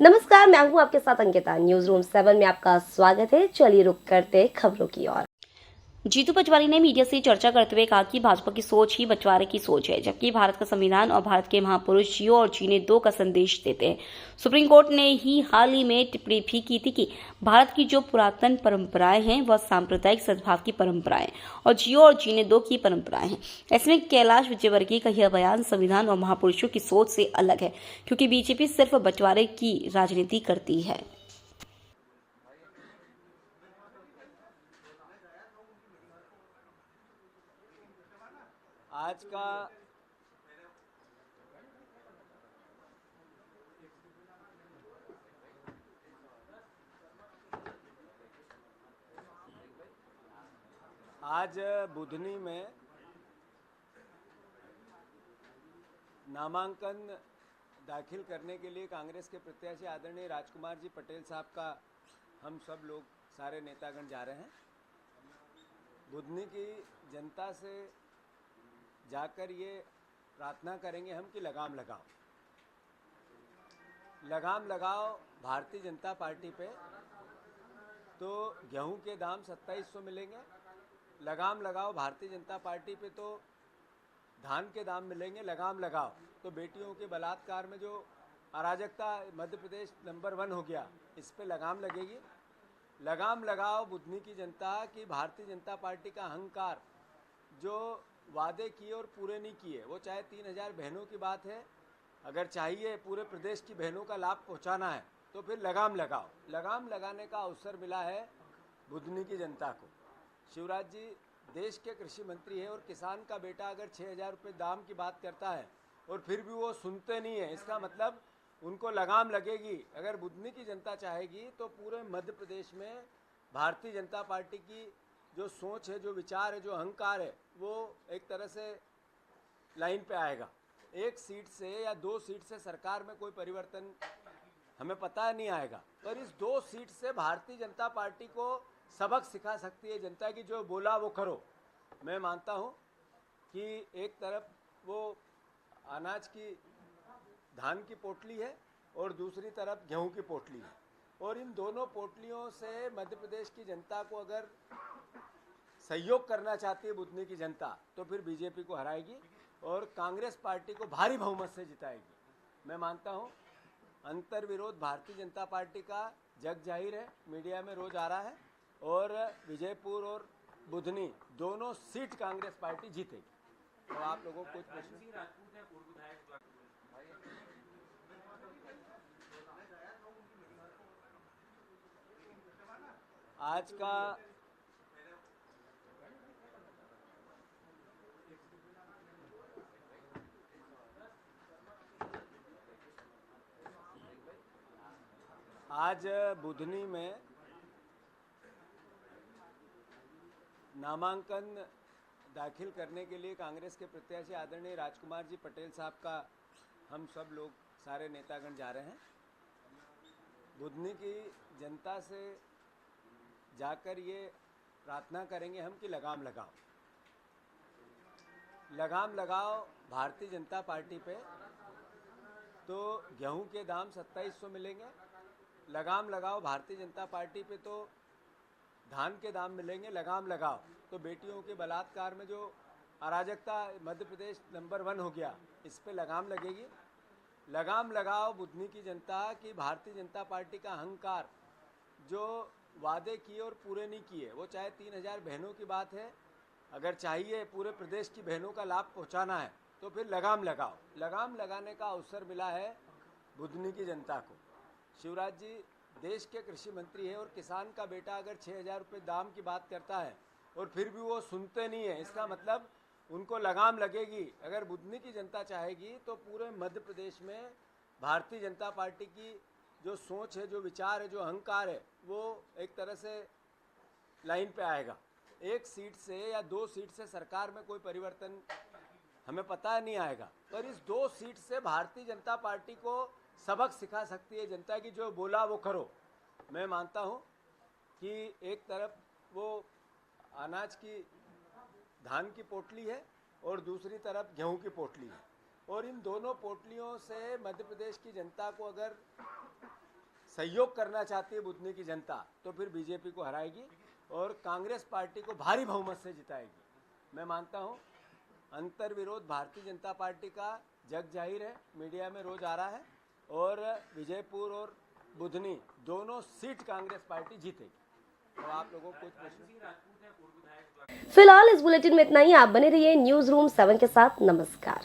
नमस्कार, मैं हूँ आपके साथ अंकिता। न्यूज़ रूम 7 में आपका स्वागत है। चलिए रुक करते हैं खबरों की ओर। जीतू पटवारी ने मीडिया से चर्चा करते हुए कहा कि भाजपा की सोच ही बंटवारे की सोच है, जबकि भारत का संविधान और भारत के महापुरुष जियो और जीने दो का संदेश देते हैं। सुप्रीम कोर्ट ने ही हाल ही में टिप्पणी भी की थी कि भारत की जो पुरातन परंपराएं हैं वह सांप्रदायिक सद्भाव की परंपराएं और जियो और जीने दो की परंपराएं हैं। ऐसे में कैलाश विजयवर्गीय का यह बयान संविधान और महापुरुषों की सोच से अलग है, क्योंकि बीजेपी सिर्फ बंटवारे की राजनीति करती है। आज का आज बुधनी में नामांकन दाखिल करने के लिए कांग्रेस के प्रत्याशी आदरणीय राजकुमार जी पटेल साहब का हम सब लोग सारे नेतागण जा रहे हैं। बुधनी की जनता से जाकर ये प्रार्थना करेंगे हम कि लगाम लगाओ, लगाम लगाओ भारतीय जनता पार्टी पे। तो गेहूं के दाम 2700 मिलेंगे। लगाम लगाओ भारतीय जनता पार्टी पे तो धान के दाम मिलेंगे। लगाम लगाओ तो बेटियों के बलात्कार में जो अराजकता मध्य प्रदेश नंबर 1 हो गया, इस पे लगाम लगेगी। लगाम लगाओ बुधनी की जनता की भारतीय जनता पार्टी का अहंकार, जो वादे किए और पूरे नहीं किए, वो चाहे 3000 बहनों की बात है, अगर चाहिए पूरे प्रदेश की बहनों का लाभ पहुंचाना है तो फिर लगाम लगाओ। लगाम लगाने का अवसर मिला है बुधनी की जनता को। शिवराज जी देश के कृषि मंत्री है और किसान का बेटा अगर 6000 रुपये दाम की बात करता है और फिर भी वो सुनते नहीं है, इसका मतलब उनको लगाम लगेगी। अगर बुधनी की जनता चाहेगी तो पूरे मध्य प्रदेश में भारतीय जनता पार्टी की जो सोच है, जो विचार है, जो अहंकार है, वो एक तरह से लाइन पे आएगा। एक सीट से या 2 सीट से सरकार में कोई परिवर्तन हमें पता नहीं आएगा, पर इस 2 सीट से भारतीय जनता पार्टी को सबक सिखा सकती है जनता की। जो बोला वो करो। मैं मानता हूँ कि एक तरफ वो अनाज की धान की पोटली है और दूसरी तरफ गेहूं की पोटली है, और इन दोनों पोटलियों से मध्य प्रदेश की जनता को अगर सहयोग करना चाहती है बुधनी की जनता, तो फिर बीजेपी को हराएगी और कांग्रेस पार्टी को भारी बहुमत से जिताएगी। मैं मानता हूँ अंतर विरोध भारतीय जनता पार्टी का जग जाहिर है, मीडिया में रोज आ रहा है, और विजयपुर और बुधनी दोनों सीट कांग्रेस पार्टी जीतेगी। तो आप लोगों को कुछ प्रश्न? आज का आज बुधनी में नामांकन दाखिल करने के लिए कांग्रेस के प्रत्याशी आदरणीय राजकुमार जी पटेल साहब का हम सब लोग सारे नेतागण जा रहे हैं। बुधनी की जनता से जाकर ये प्रार्थना करेंगे हम कि लगाम लगाओ, लगाम लगाओ भारतीय जनता पार्टी पे तो गेहूं के दाम 2700 मिलेंगे। लगाम लगाओ भारतीय जनता पार्टी पे तो धान के दाम मिलेंगे। लगाम लगाओ तो बेटियों के बलात्कार में जो अराजकता मध्य प्रदेश नंबर 1 हो गया, इस पे लगाम लगेगी। लगाम लगाओ बुधनी की जनता की भारतीय जनता पार्टी का अहंकार, जो वादे किए और पूरे नहीं किए, वो चाहे 3000 बहनों की बात है, अगर चाहिए पूरे प्रदेश की बहनों का लाभ पहुंचाना है तो फिर लगाम लगाओ। लगाम लगाने का अवसर मिला है बुधनी की जनता को। शिवराज जी देश के कृषि मंत्री है और किसान का बेटा अगर 6000 रुपये दाम की बात करता है और फिर भी वो सुनते नहीं है, इसका मतलब उनको लगाम लगेगी। अगर बुधनी की जनता चाहेगी तो पूरे मध्य प्रदेश में भारतीय जनता पार्टी की जो सोच है, जो विचार है, जो अहंकार है, वो एक तरह से लाइन पे आएगा। एक सीट से या 2 सीट से सरकार में कोई परिवर्तन हमें पता नहीं आएगा, पर इस 2 सीट से भारतीय जनता पार्टी को सबक सिखा सकती है जनता की। जो बोला वो करो। मैं मानता हूँ कि एक तरफ वो अनाज की धान की पोटली है और दूसरी तरफ गेहूं की पोटली है, और इन दोनों पोटलियों से मध्य प्रदेश की जनता को अगर सहयोग करना चाहती है बुधनी की जनता, तो फिर बीजेपी को हराएगी और कांग्रेस पार्टी को भारी बहुमत से जिताएगी। मैं मानता हूं अंतर्विरोध भारतीय जनता पार्टी का जग जाहिर है, मीडिया में रोज आ रहा है और विजयपुर और बुधनी दोनों सीट कांग्रेस पार्टी जीतेगी। तो आप लोगों को कुछ प्रश्न? फिलहाल इस बुलेटिन में इतना ही। आप बने रहिए न्यूज रूम 7 के साथ। नमस्कार।